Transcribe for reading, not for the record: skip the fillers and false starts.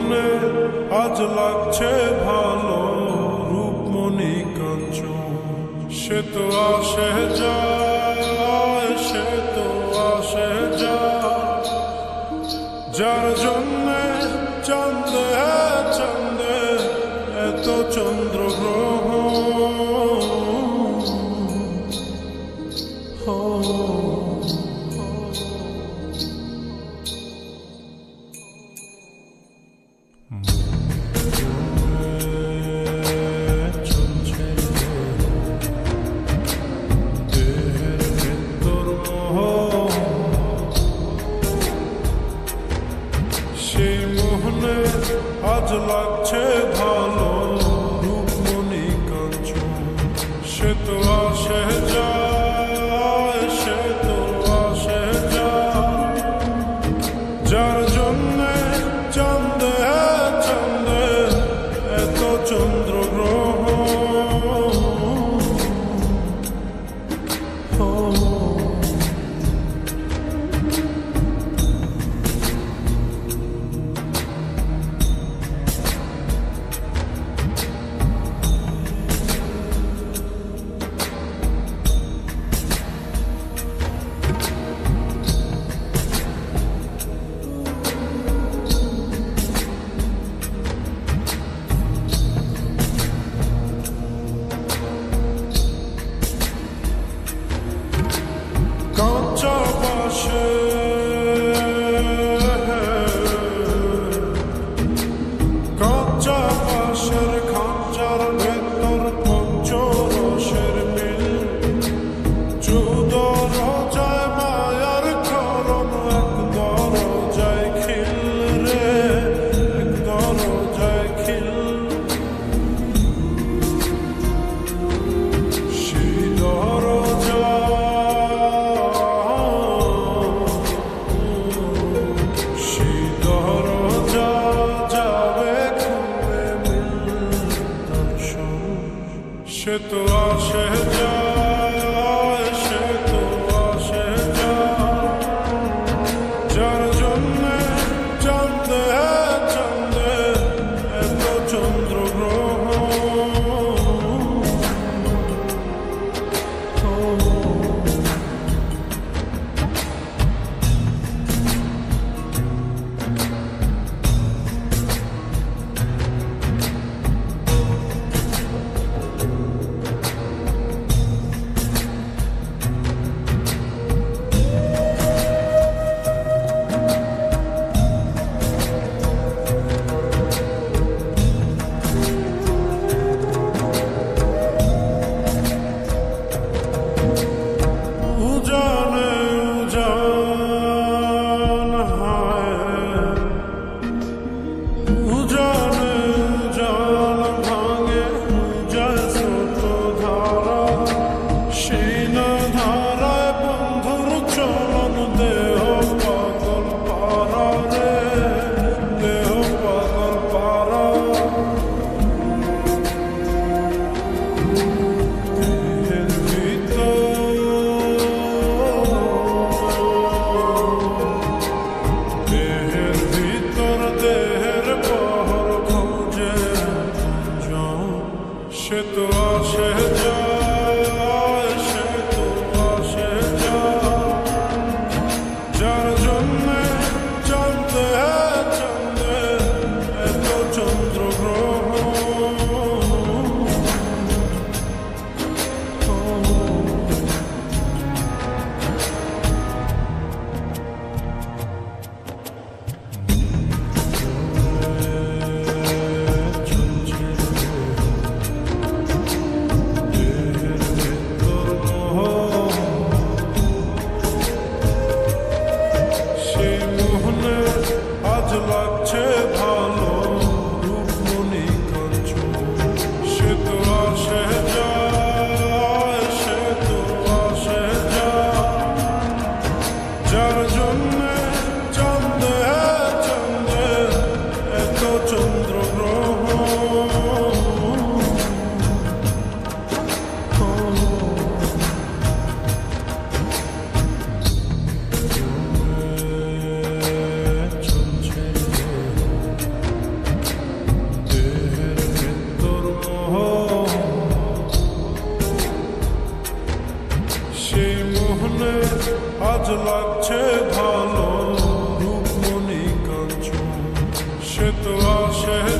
মোহনে আজ লাগছে ভালো, রূপমণি কাঞ্চন। সে তো আসে যায়, সে তো আসে যায়, যার জন্যে চাঁদে চাঁদে এত চন্দ্রগ্রহণ। সেই মোহনে আজ লাগছে ভালো, রূপমণি কাঞ্চন। সে তো আসে যায়, সে তো আসে যায়, যার জন্যে চাঁদে চাঁদে এত চন্দ্রগ্রহণ। কাঁচা বাঁশে কাঁচা বাঁশের খাঁচার ভেতর পঞ্চরসের মিল, চৌদ রজায় মায়ার করম, এক দরজায় খিল রে, এক দরজায় খিল। সেই দরজা সে তো আসে যায়, সে তো আসে যায়, যার জন্যে চাঁদে চাঁদে এত চন্দ্রগ্রহণ। সে তো আসে যায়, সে তো আসে যায়, যার জন্যে চাঁদে চাঁদে এত চন্দ্রগ্রহণ। আজ লাগছে ভালো, রূপমণি কাঞ্চন। সে তো আসে যায়, সে তো আসে যায়, যার জন্যে চাঁদে চাঁদে এত চন্দ্রগ্রহণ। সে তো আসে